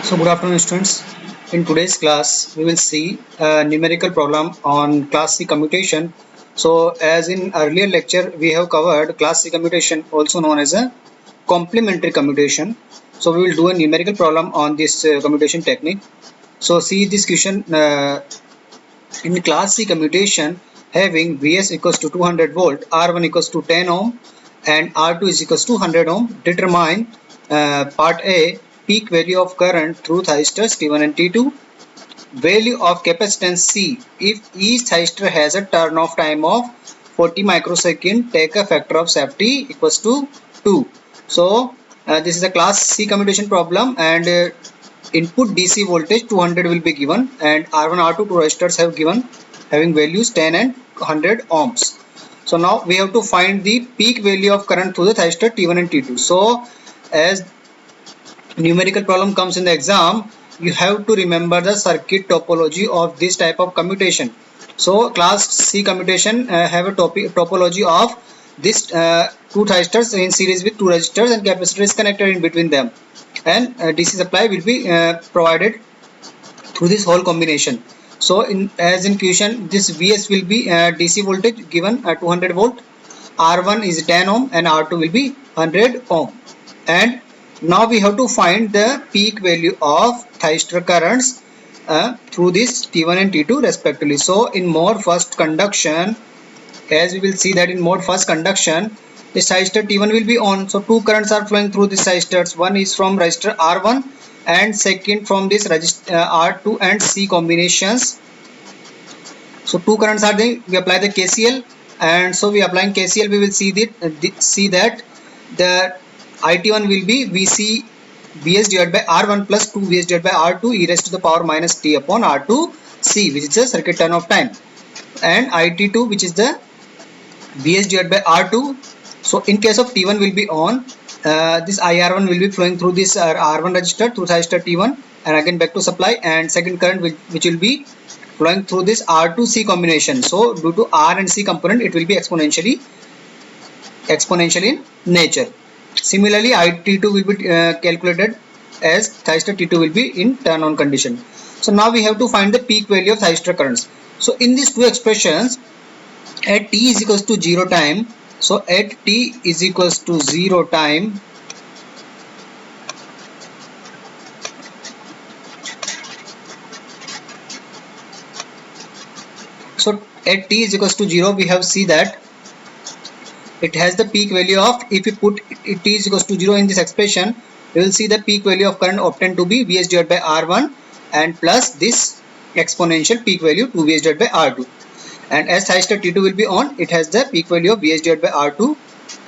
So good afternoon students. In today's class we will see a numerical problem on class C commutation. So as in earlier lecture we have covered class C commutation, also known as a complementary commutation. So we will do a numerical problem on this commutation technique. So see this question, in class C commutation having Vs equals to 200 volt, R1 equals to 10 ohm and R2 is equals to 100 ohm. Determine part A, peak value of current through thyristors T1 and T2, value of capacitance C if each thyristor has a turn off time of 40 microsecond, take a factor of safety equals to 2. So this is a class C commutation problem, and input DC voltage 200 will be given, and R1 R2 two resistors have given having values 10 and 100 ohms. So now we have to find the peak value of current through the thyristor T1 and T2. So as numerical problem comes in the exam, you have to remember the circuit topology of this type of commutation. So class C commutation have a topology of this two thyristors in series with two resistors and capacitor is connected in between them, and DC supply will be provided through this whole combination. So as in question, this Vs will be DC voltage given 200 volt, R1 is 10 ohm and R2 will be 100 ohm. And now we have to find the peak value of thyristor currents through this T1 and T2 respectively. So in mode first conduction, as we will see that in mode first conduction, this thyristor T1 will be on. So two currents are flowing through these thyristors. One is from resistor R1 and second from this resistor R2 and C combinations. So two currents are there. We apply the KCL, and so we applying KCL, we will see that the IT1 will be VC Vs divided by R1 plus 2 Vs divided by R2 e raised to the power minus t upon R2 C, which is the circuit turn of time, and IT2 which is the Vs divided by R2. So in case of T1 will be on, this IR1 will be flowing through this R1 register through thyristor T1 and again back to supply, and second current which will be flowing through this R2C combination. So due to R and C component, it will be exponential in nature. Similarly, IT2 will be calculated as thyristor T2 will be in turn on condition. So now we have to find the peak value of thyristor currents. So in these two expressions, at t is equals to 0 time, so at t is equals to 0 time, so at t is equals to 0, we have see that it has the peak value of, if we put t is equals to 0 in this expression, we will see the peak value of current obtained to be Vs divided by R1 and plus this exponential peak value 2 Vs divided by R2. And as thyristor T2 will be on, it has the peak value of Vs divided by R2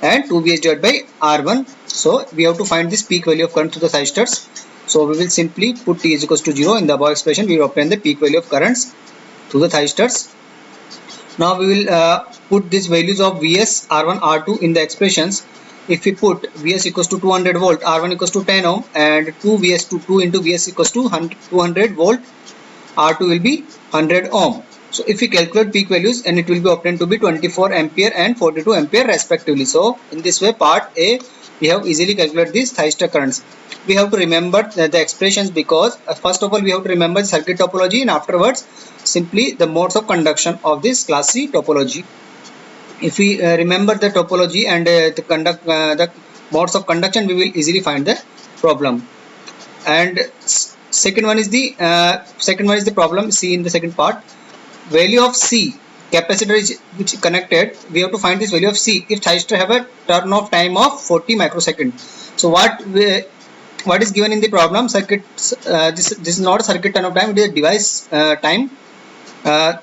and 2 Vs divided by R1. So we have to find this peak value of current through the thyristors. So we will simply put t is equals to 0 in the above expression. We will obtain the peak value of currents through the thyristors. Now we will put these values of Vs, R1, R2 in the expressions. If we put Vs equals to 200 volt, R1 equals to 10 ohm, and 2 Vs to 2 into Vs equals to 200 volt, R2 will be 100 ohm. So if we calculate peak values, and it will be obtained to be 24 ampere and 42 ampere respectively. So in this way, part A, we have easily calculated these thyristor currents. We have to remember the expressions because first of all we have to remember the circuit topology, and afterwards simply the modes of conduction of this class C topology. If we remember the topology and the modes of conduction, we will easily find the problem. And second one is the problem. See in the second part, value of C, capacitor is which connected, we have to find this value of C if thyristor have a turn off time of 40 microsecond. So what is given in the problem? Circuit this is not a circuit turn off time, it is a device time. The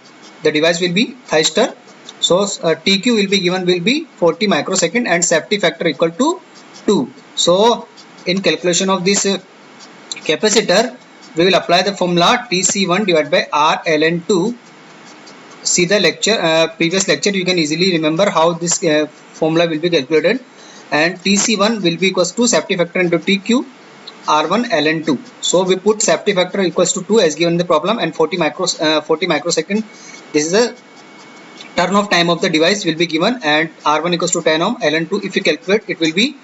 device will be thyristor. So TQ will be given will be 40 microsecond and safety factor equal to 2. So in calculation of this capacitor, we will apply the formula TC1 divided by R ln2. See the lecture, previous lecture, you can easily remember how this formula will be calculated, and TC1 will be equals to safety factor into TQ R1 ln2. So we put safety factor equals to 2 as given in the problem, and 40 microsecond, this is a turn off time of the device will be given, and R1 equals to 10 ohm, ln2 if you calculate, it will be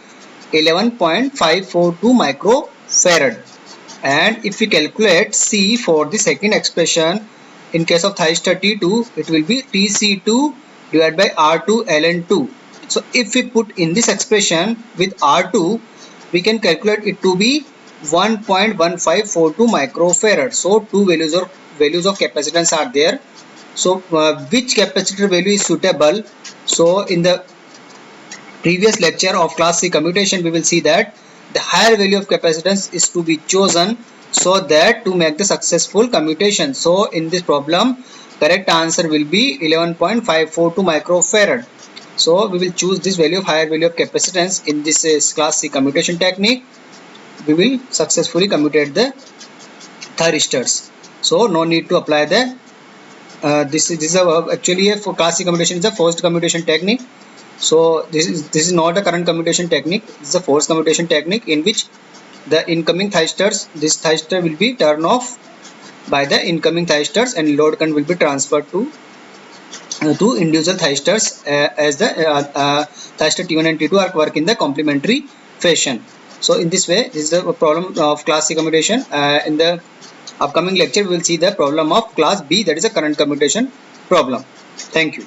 11.542 microfarad. And if we calculate C for the second expression, in case of thyristor T2, it will be Tc2 divided by R2 ln2. So if we put in this expression with R2, we can calculate it to be 1.1542 microfarad. So two values of capacitance are there. So which capacitor value is suitable? So in the previous lecture of class C commutation, we will see that the higher value of capacitance is to be chosen so that to make the successful commutation. So in this problem, correct answer will be 11.542 microfarad. So we will choose this value of higher value of capacitance in this class C commutation technique. We will successfully commutate the thyristors. So no need to apply the this is actually for class C commutation is a forced commutation technique. So this is not a current commutation technique. This is a forced commutation technique in which the incoming thyristors, this thyristor will be turned off by the incoming thyristors and load current will be transferred to individual thyristors as the thyristor T1 and T2 are work in the complementary fashion. So in this way, this is the problem of class C commutation. In the upcoming lecture, we will see the problem of class B, that is a current commutation problem. Thank you.